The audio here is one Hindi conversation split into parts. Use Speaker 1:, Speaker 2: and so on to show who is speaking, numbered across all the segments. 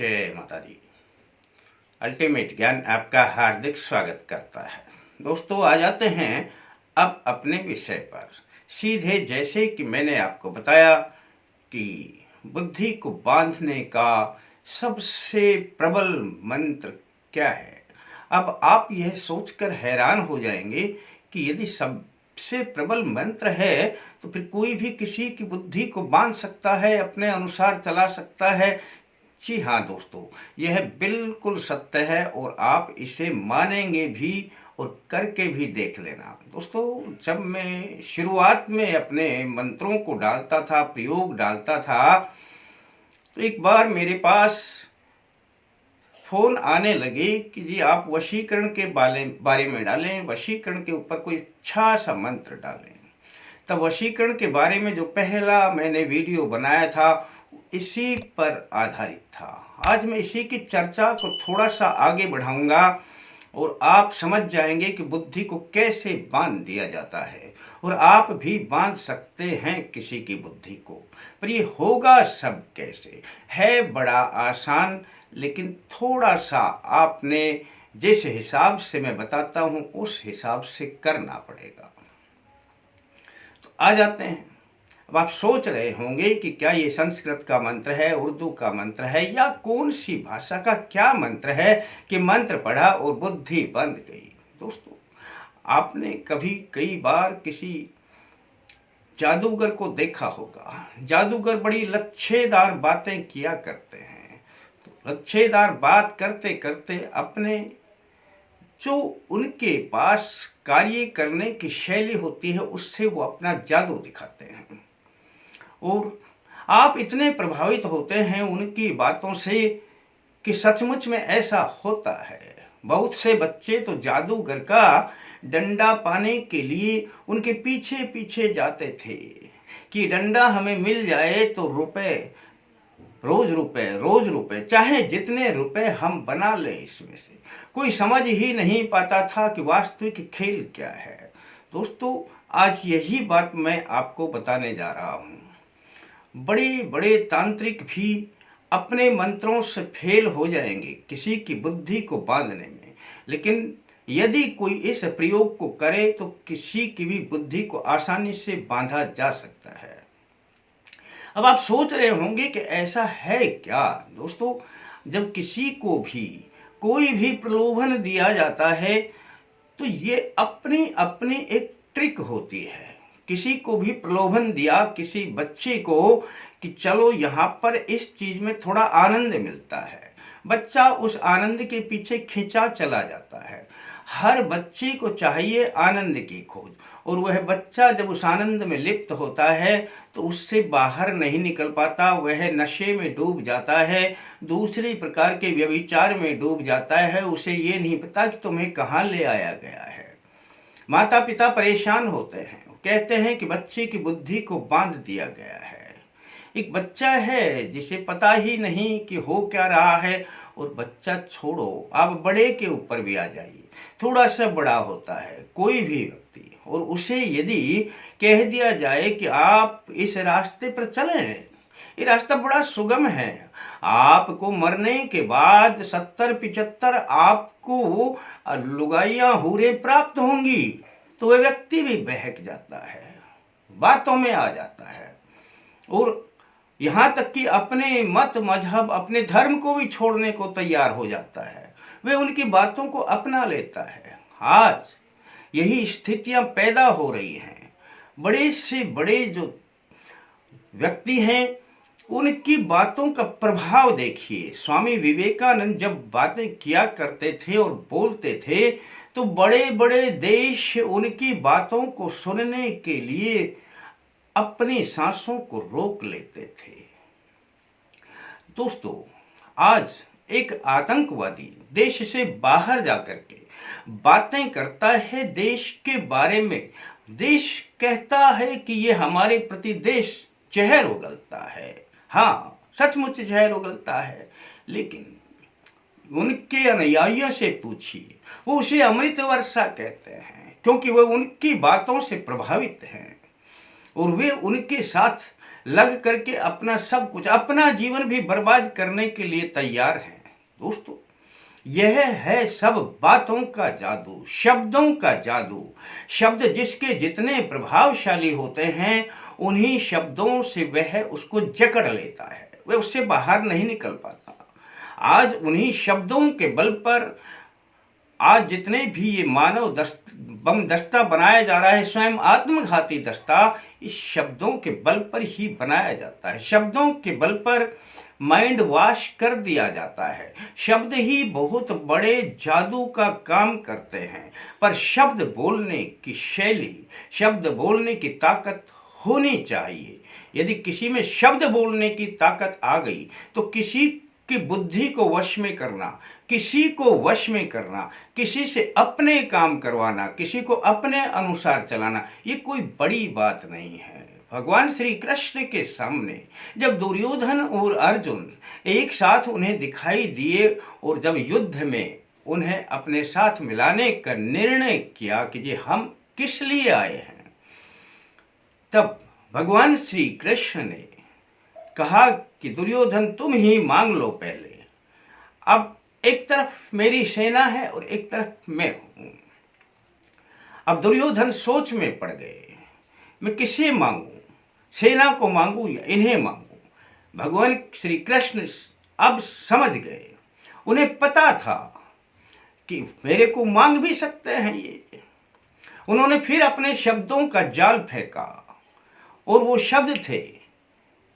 Speaker 1: जय माता दी। अल्टीमेट ज्ञान आपका हार्दिक स्वागत करता है। दोस्तों, आ जाते हैं अब अपने विषय पर सीधे। जैसे कि मैंने आपको बताया कि बुद्धि को बांधने का सबसे प्रबल मंत्र क्या है। अब आप यह सोचकर हैरान हो जाएंगे कि यदि सबसे प्रबल मंत्र है तो फिर कोई भी किसी की बुद्धि को बांध सकता है, अपने अनुसार चला सकता है। जी हाँ दोस्तों, यह बिल्कुल सत्य है और आप इसे मानेंगे भी और करके भी देख लेना। दोस्तों, जब मैं शुरुआत में अपने मंत्रों को डालता था, प्रयोग डालता था, तो एक बार मेरे पास फोन आने लगे कि जी आप वशीकरण के बारे में डालें, वशीकरण के ऊपर कोई अच्छा सा मंत्र डालें। तब वशीकरण के बारे में जो पहला मैंने वीडियो बनाया था इसी पर आधारित था। आज मैं इसी की चर्चा को थोड़ा सा आगे बढ़ाऊंगा और आप समझ जाएंगे कि बुद्धि को कैसे बांध दिया जाता है और आप भी बांध सकते हैं किसी की बुद्धि को। पर ये होगा सब कैसे? है बड़ा आसान, लेकिन थोड़ा सा आपने जिस हिसाब से मैं बताता हूं उस हिसाब से करना पड़ेगा। तो आ जाते हैं। अब आप सोच रहे होंगे कि क्या ये संस्कृत का मंत्र है, उर्दू का मंत्र है, या कौन सी भाषा का क्या मंत्र है कि मंत्र पढ़ा और बुद्धि बंद गई। दोस्तों, आपने कभी कई बार किसी जादूगर को देखा होगा। जादूगर बड़ी लच्छेदार बातें किया करते हैं। तो लच्छेदार बात करते करते अपने जो उनके पास कार्य करने की शैली होती है उससे वो अपना जादू दिखाते हैं और आप इतने प्रभावित होते हैं उनकी बातों से कि सचमुच में ऐसा होता है। बहुत से बच्चे तो जादूगर का डंडा पाने के लिए उनके पीछे पीछे जाते थे कि डंडा हमें मिल जाए तो रोज रुपए चाहे जितने रुपए हम बना लें इसमें से। कोई समझ ही नहीं पाता था कि वास्तविक खेल क्या है। दोस्तों, आज यही बात मैं आपको बताने जा रहा हूं। बड़े बड़े तांत्रिक भी अपने मंत्रों से फेल हो जाएंगे किसी की बुद्धि को बांधने में, लेकिन यदि कोई इस प्रयोग को करे तो किसी की भी बुद्धि को आसानी से बांधा जा सकता है। अब आप सोच रहे होंगे कि ऐसा है क्या। दोस्तों, जब किसी को भी कोई भी प्रलोभन दिया जाता है तो ये अपनी अपनी एक ट्रिक होती है। किसी को भी प्रलोभन दिया किसी बच्चे को कि चलो यहाँ पर इस चीज में थोड़ा आनंद मिलता है, बच्चा उस आनंद के पीछे खिंचा चला जाता है। हर बच्चे को चाहिए आनंद की खोज, और वह बच्चा जब उस आनंद में लिप्त होता है तो उससे बाहर नहीं निकल पाता। वह नशे में डूब जाता है, दूसरे प्रकार के व्यभिचार में डूब जाता है। उसे ये नहीं पता कि तुम्हें कहाँ ले आया गया है। माता पिता परेशान होते हैं, कहते हैं कि बच्चे की बुद्धि को बांध दिया गया है। एक बच्चा है जिसे पता ही नहीं कि हो क्या रहा है, और बच्चा छोड़ो, आप बड़े के ऊपर भी आ जाइए। थोड़ा सा बड़ा होता है कोई भी व्यक्ति, और उसे यदि कह दिया जाए कि आप इस रास्ते पर चलें, ये रास्ता बड़ा सुगम है, आपको मरने के बाद 70-75 आपको लुगाइयां हूरें प्राप्त होंगी, तो वह व्यक्ति भी बहक जाता है, बातों में आ जाता है, और यहां तक कि अपने मत मजहब अपने धर्म को भी छोड़ने को तैयार हो जाता है। वे उनकी बातों को अपना लेता है। आज यही स्थितियां पैदा हो रही हैं। बड़े से बड़े जो व्यक्ति हैं उनकी बातों का प्रभाव देखिए। स्वामी विवेकानंद जब बातें किया करते थे और बोलते थे तो बड़े बड़े देश उनकी बातों को सुनने के लिए अपनी सांसों को रोक लेते थे। दोस्तों, आज एक आतंकवादी देश से बाहर जाकर के बातें करता है देश के बारे में। देश कहता है कि ये हमारे प्रति देश जहर उगलता है। हाँ, सचमुच जहर उगलता है, लेकिन उनके अनुयायियों से पूछिए, वो उसे अमृत वर्षा कहते हैं, क्योंकि वो उनकी बातों से प्रभावित हैं और वे उनके साथ लग करके अपना सब कुछ, अपना जीवन भी बर्बाद करने के लिए तैयार हैं। दोस्तों, यह है सब बातों का जादू, शब्दों का जादू। शब्द जिसके जितने प्रभावशाली होते हैं, उन्हीं शब्दों से वह उसको जकड़ लेता है, वह उससे बाहर नहीं निकल पाता। आज उन्हीं शब्दों के बल पर आज जितने भी ये मानव बम दस्ता बनाया जा रहा है, स्वयं आत्मघाती दस्ता, इस शब्दों के बल पर ही बनाया जाता है। शब्दों के बल पर माइंड वॉश कर दिया जाता है। शब्द ही बहुत बड़े जादू का काम करते हैं। पर शब्द बोलने की शैली, शब्द बोलने की ताकत होनी चाहिए। यदि किसी में शब्द बोलने की ताकत आ गई, तो किसी की बुद्धि को वश में करना, किसी को वश में करना, किसी से अपने काम करवाना, किसी को अपने अनुसार चलाना, ये कोई बड़ी बात नहीं है। भगवान श्री कृष्ण के सामने जब दुर्योधन और अर्जुन एक साथ उन्हें दिखाई दिए और जब युद्ध में उन्हें अपने साथ मिलाने का निर्णय किया कि जी हम किस लिए आए हैं, तब भगवान श्री कृष्ण ने कहा कि दुर्योधन तुम ही मांग लो पहले। अब एक तरफ मेरी सेना है और एक तरफ मैं हूं। अब दुर्योधन सोच में पड़ गए, मैं किसे मांगू, सेना को मांगू या इन्हें मांगू। भगवान श्री कृष्ण अब समझ गए, उन्हें पता था कि मेरे को मांग भी सकते हैं ये। उन्होंने फिर अपने शब्दों का जाल फेंका और वो शब्द थे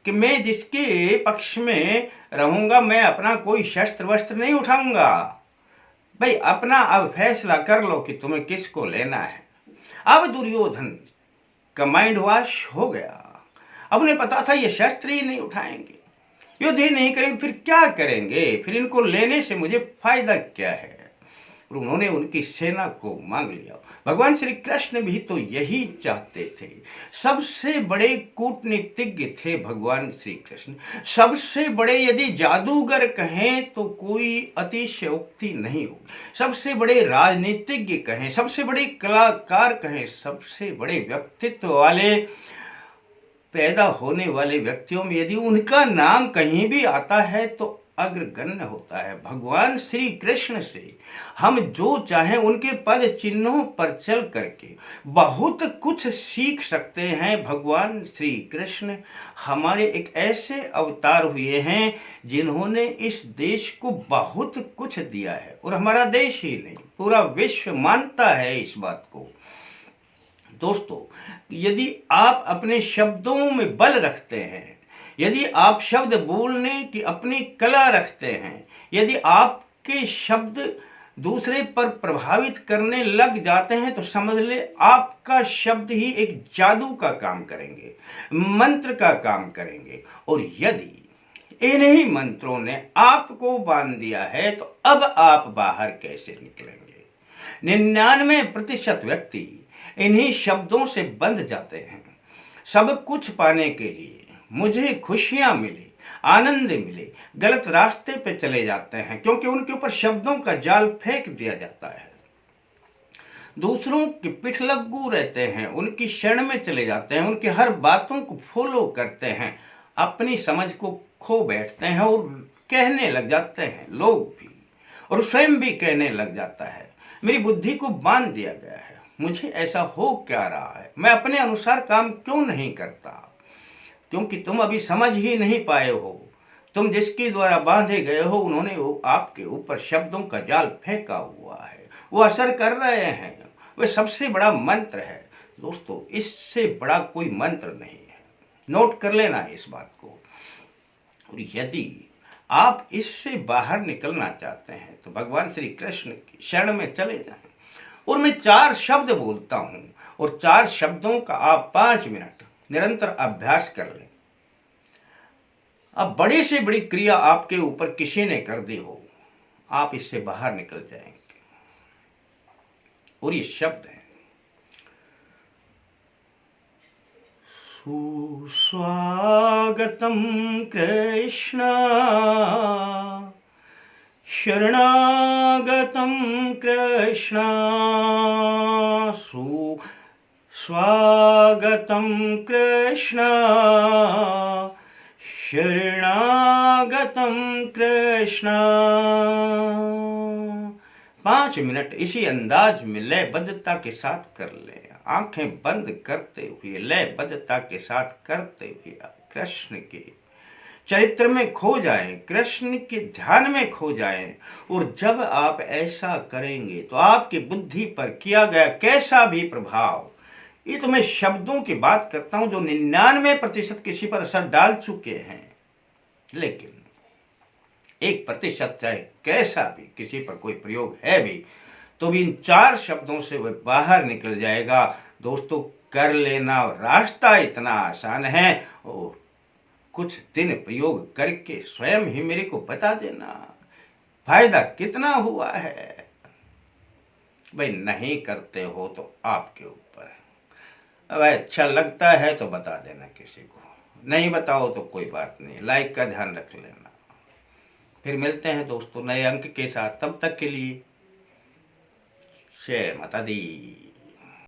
Speaker 1: कि मैं जिसके पक्ष में रहूंगा, मैं अपना कोई शस्त्र वस्त्र नहीं उठाऊंगा। भाई अपना अब फैसला कर लो कि तुम्हें किसको लेना है। अब दुर्योधन का माइंड वॉश हो गया। अब उन्हें पता था ये शस्त्र ही नहीं उठाएंगे, युद्ध ही नहीं करेंगे, फिर क्या करेंगे, फिर इनको लेने से मुझे फायदा क्या है। और उन्होंने उनकी सेना को मांग लिया। भगवान श्री कृष्ण भी तो यही चाहते थे। सबसे बड़े कूटनीतिज्ञ थे भगवान श्री कृष्ण। सबसे बड़े यदि जादूगर कहें तो कोई अतिशयोक्ति नहीं होगी। सबसे बड़े राजनीतिज्ञ कहें, सबसे बड़े कलाकार कहें, सबसे बड़े व्यक्तित्व वाले पैदा होने वाले व्यक्तियों में यदि उनका नाम कहीं भी आता है तो अग्रगण्य होता है। भगवान श्री कृष्ण से हम जो चाहें उनके पद चिन्हों पर चल करके बहुत कुछ सीख सकते हैं। भगवान श्री कृष्ण हमारे एक ऐसे अवतार हुए हैं जिन्होंने इस देश को बहुत कुछ दिया है, और हमारा देश ही नहीं पूरा विश्व मानता है इस बात को। दोस्तों, यदि आप अपने शब्दों में बल रखते हैं, यदि आप शब्द बोलने की अपनी कला रखते हैं, यदि आपके शब्द दूसरे पर प्रभावित करने लग जाते हैं, तो समझ ले आपका शब्द ही एक जादू का काम करेंगे, मंत्र का काम करेंगे। और यदि इन्हीं मंत्रों ने आपको बांध दिया है, तो अब आप बाहर कैसे निकलेंगे। 99% व्यक्ति इन्हीं शब्दों से बंध जाते हैं। सब कुछ पाने के लिए, मुझे खुशियां मिले, आनंद मिले, गलत रास्ते पे चले जाते हैं, क्योंकि उनके ऊपर शब्दों का जाल फेंक दिया जाता है। दूसरों के पिठलग्गू रहते हैं, उनकी शरण में चले जाते हैं, उनकी हर बातों को फॉलो करते हैं, अपनी समझ को खो बैठते हैं और कहने लग जाते हैं लोग भी, और स्वयं भी कहने लग जाता है मेरी बुद्धि को बांध दिया गया है, मुझे ऐसा हो क्या रहा है, मैं अपने अनुसार काम क्यों नहीं करता। क्योंकि तुम अभी समझ ही नहीं पाए हो। तुम जिसके द्वारा बांधे गए हो, उन्होंने वो आपके ऊपर शब्दों का जाल फेंका हुआ है, वो असर कर रहे हैं। वह सबसे बड़ा मंत्र है दोस्तों, इससे बड़ा कोई मंत्र नहीं है। नोट कर लेना इस बात को। और यदि आप इससे बाहर निकलना चाहते हैं तो भगवान श्री कृष्ण की शरण में चले जाएं। और मैं 4 शब्द बोलता हूं, और 4 शब्दों का आप 5 मिनट निरंतर अभ्यास कर लें। अब बड़ी से बड़ी क्रिया आपके ऊपर किसी ने कर दी हो, आप इससे बाहर निकल जाएंगे। और ये शब्द है सुस्वागतम कृष्ण शरणागतम कृष्ण स्वागतं कृष्ण शरणागतं कृष्ण। 5 मिनट इसी अंदाज में लयबद्धता के साथ कर ले, आंखें बंद करते हुए लयबद्धता के साथ करते हुए कृष्ण के चरित्र में खो जाएं, कृष्ण के ध्यान में खो जाएं। और जब आप ऐसा करेंगे तो आपकी बुद्धि पर किया गया कैसा भी प्रभाव, ये तो मैं शब्दों की बात करता हूं जो 99% किसी पर असर डाल चुके हैं, लेकिन 1% चाहे कैसा भी किसी पर कोई प्रयोग है भी, तो भी इन 4 शब्दों से वह बाहर निकल जाएगा। दोस्तों कर लेना, रास्ता इतना आसान है, और कुछ दिन प्रयोग करके स्वयं ही मेरे को बता देना फायदा कितना हुआ है। भाई नहीं करते हो तो आपके ऊपर है। अब अच्छा लगता है तो बता देना किसी को, नहीं बताओ तो कोई बात नहीं, लाइक का ध्यान रख लेना। फिर मिलते हैं दोस्तों नए अंक के साथ, तब तक के लिए जय माता दी।